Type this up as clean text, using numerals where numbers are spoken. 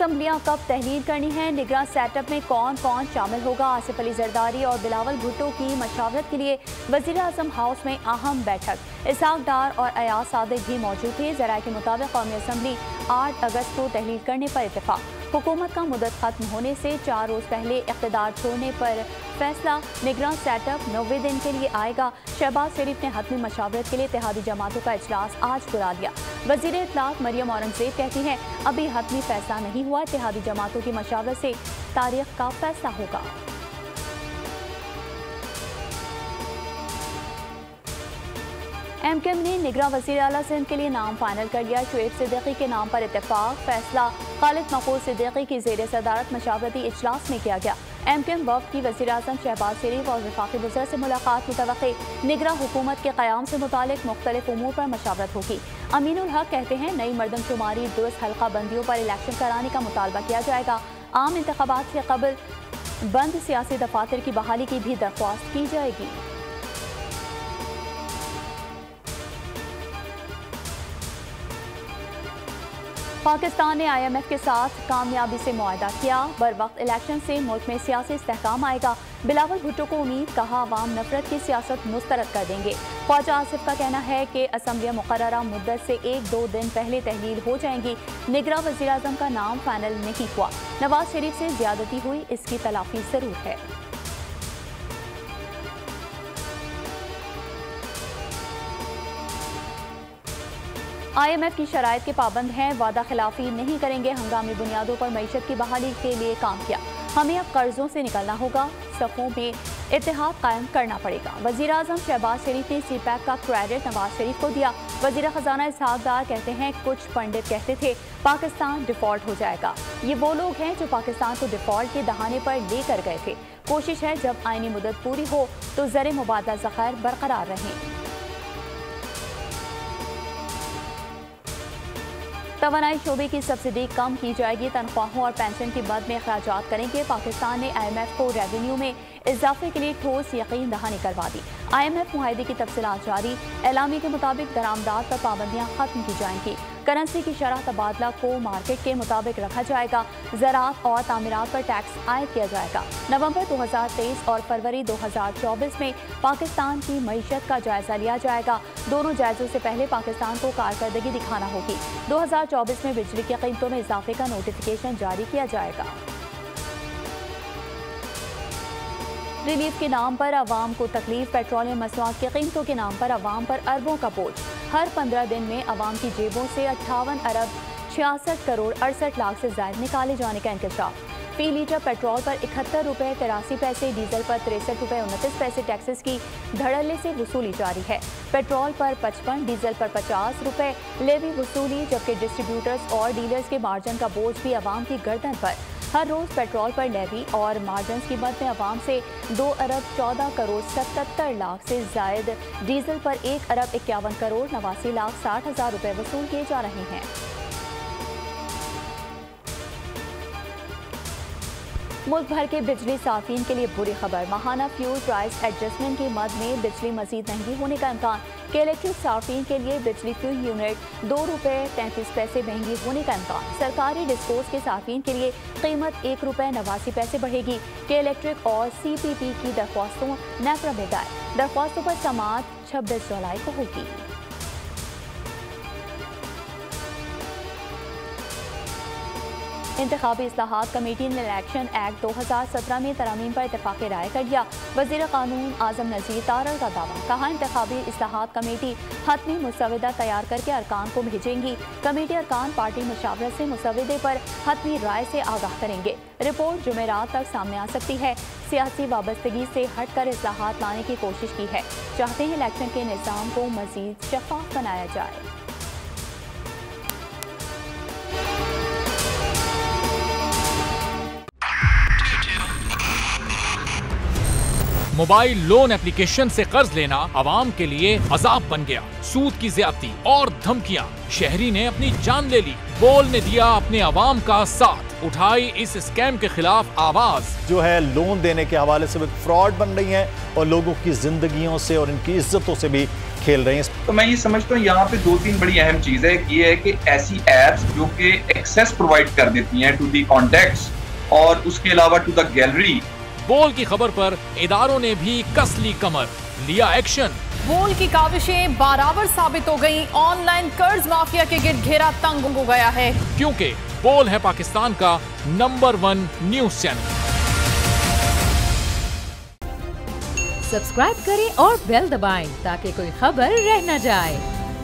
असम्बलियां कब तहलील करनी है, निगरान सेटअप में कौन कौन शामिल होगा। आसिफ अली जरदारी और बिलावल भुट्टो की मशावरत के लिए वज़ीर आज़म हाउस में अहम बैठक। इसहाक डार और अयाज सादिक भी मौजूद थे। ज़राए के मुताबिक कौमी असम्बली 8 अगस्त को तहलील करने पर इत्तेफाक। हुकूमत का मुद्दत खत्म होने से 4 रोज़ पहले इक़्तिदार छोड़ने पर फैसला। निगरान सेटअप 90 दिन के लिए आएगा। शहबाज शरीफ ने हतमी मशावरत के लिए इत्तेहादी जमातों का इजलास आज बुला लिया। वज़ीर इत्तलात मरियम औरंगज़ेब कहती हैं अभी हतमी फैसला नहीं हुआ, इत्तेहादी जमातों की मशावरत से तारीख का फैसला होगा। MKM ने निगरां वज़ीर आला सिंध के लिए नाम फाइनल कर लिया। शुएब सिद्दीकी के नाम पर इत्तेफाक। फैसला खालिद मकबूल सिद्दीकी की ज़ेर सदारत मशावरती इजलास में किया गया। MKM वफ़द की वज़ीर आज़म शहबाज शरीफ और वफाकी वज़ीर से मुलाकात मुतवक्की। निगरां हुकूमत के क़याम से मुतालिक मुख्तलिफ उमूर पर मशावरत होगी। अमीनुल हक कहते हैं नई मरदमशुमारी दुरुस्त हल्का बंदियों पर इलेक्शन कराने का मुतालबा किया जाएगा। आम इंतखाबात से कबल बंद सियासी दफातर की बहाली की भी दरख्वास्त की जाएगी। पाकिस्तान ने IMF के साथ कामयाबी से मुआहदा किया। बर वक्त इलेक्शन से मुल्क में सियासी इस्तेहकाम आएगा। बिलावल भुट्टो को उम्मीद, कहा अवाम नफरत की सियासत मुस्तरद कर देंगे। ख्वाजा आसिफ का कहना है कि असम्बलियां मुकर्ररा मुद्दत से 1-2 दिन पहले तहलील हो जाएंगी। निगरां वज़ीर आज़म का नाम फाइनल नहीं हुआ। नवाज शरीफ से ज्यादती हुई, इसकी तलाफी जरूर है। IMF की शराइत के पाबंद हैं, वादा खिलाफी नहीं करेंगे। हंगामी बुनियादों पर मईशत की बहाली के लिए काम किया। हमें अब कर्जों से निकलना होगा, सफ़ों में इत्तेहाद कायम करना पड़ेगा। वज़ीर आज़म शहबाज शरीफ ने CPAC का क्रेडिट नवाज शरीफ को दिया। वज़ीर ख़जाना इसहाक डार कहते हैं कुछ पंडित कहते थे पाकिस्तान डिफ़ॉल्ट हो जाएगा। ये वो लोग हैं जो पाकिस्तान को डिफ़ॉल्ट के दहाने पर लेकर गए थे। कोशिश है जब आईनी मुद्दत पूरी हो तो ज़र मुबादला ज़ख़ायर बरकरार रहें। तवानाई शोबे की सब्सिडी कम की जाएगी। तनख्वाहों और पेंशन की मद में अखराजात करेंगे। पाकिस्तान ने IMF को रेवेन्यू में इजाफे के लिए ठोस यकीन दहानी करवा दी। IMF मुआहदे की तफसीलात जारी। एलामी के मुताबिक दरामदात पर पाबंदियाँ खत्म की जाएंगी। करेंसी की शरह तबादला को मार्केट के मुताबिक रखा जाएगा। ज़राअत और तामीरात पर टैक्स आयद किया जाएगा। नवंबर 2023 और फरवरी 2024 में पाकिस्तान की मईशत का जायजा लिया जाएगा। दोनों जायजों से पहले पाकिस्तान को कारकर्दगी दिखाना होगी। 2024 में बिजली की कीमतों में इजाफे का नोटिफिकेशन जारी किया जाएगा। रिलीफ के नाम पर अवाम को तकलीफ। पेट्रोलियम मसनूआत की कीमतों के नाम पर अवाम पर अरबों का बोझ। हर 15 दिन में अवाम की जेबों से 58 अरब 66 करोड़ 68 लाख से ज्यादा निकाले जाने का इंकशाफ। फी लीटर पेट्रोल पर 71 रुपये 83 पैसे, डीजल पर 63 रुपये 29 पैसे टैक्सेस की धड़ल्ले से वसूली जारी है। पेट्रोल पर 55, डीजल पर 50 रुपये लेवी वसूली, जबकि डिस्ट्रीब्यूटर्स और डीलर्स के मार्जिन का बोझ भी अवाम की गर्दन पर। हर रोज़ पेट्रोल पर लेवी और मार्जिन की मद में अवाम से 2 अरब 14 करोड़ 77 लाख से जायद, डीजल पर 1 अरब 51 करोड़ 89 लाख 60 हज़ार रुपये वसूल किए जा रहे हैं। मुल्क भर के बिजली सार्फिन के लिए बुरी खबर। माहाना फ्यूल प्राइस एडजस्टमेंट की मद में बिजली मजीद महंगी होने का इम्कान। के इलेक्ट्रिक सार्फिन के लिए बिजली फ्यूल यूनिट 2 रुपये 33 पैसे महंगी होने का इम्कान। सरकारी डिस्पोज के सार्फिन के लिए कीमत 1 रुपये 89 पैसे बढ़ेगी। के इलेक्ट्रिक और CPP की दरख्वास्तों नेफ्रा में दायर। दरख्वास्तों पर समाअत 26 जुलाई को होगी। इंतखाबी इस्लाहात कमेटी ने इलेक्शन एक्ट 2017 में तरमीम पर इत्तेफाक राय कर लिया। वज़ीर कानून आज़म नज़ीर तारड़ का दावा। कहा इंतखाबी इस्लाहात कमेटी हतमी मुसवदा तैयार करके अरकान को भेजेंगी। कमेटी अरकान पार्टी मुशावरत से मुसवदे पर हतमी राय से आगाह करेंगे। रिपोर्ट जुमेरात तक सामने आ सकती है। सियासी वाबस्तगी से हटकर इस्लाहात लाने की कोशिश की है। चाहते हैं इलेक्शन के निज़ाम को मज़ीद शफाफ बनाया जाए। मोबाइल लोन एप्लीकेशन से कर्ज लेना आवाम के लिए अजाब बन गया। सूद की ज्यादती और धमकियां, शहरी ने अपनी जान ले ली। बोल ने दिया अपने आवाम का साथ, उठाई इस स्कैम के खिलाफ आवाज। जो है लोन देने के हवाले से फ्रॉड बन रही है और लोगों की जिंदगियों से और इनकी इज्जतों से भी खेल रहे हैं। तो मैं ये समझता हूँ यहाँ पे 2-3 बड़ी अहम चीज़ है। ये है कि ऐसी एप्स जो कि एक्सेस प्रोवाइड कर देती हैं टू दी कॉन्टेक्ट्स और उसके अलावा टू द गैलरी। बोल की खबर पर इदारों ने भी कस ली कमर, लिया एक्शन। बोल की काविशें बराबर साबित हो गई। ऑनलाइन कर्ज माफिया के गिर्द घेरा तंग हो गया है, क्योंकि बोल है पाकिस्तान का नंबर 1 न्यूज चैनल। सब्सक्राइब करें और बेल दबाएं ताकि कोई खबर रह न जाए।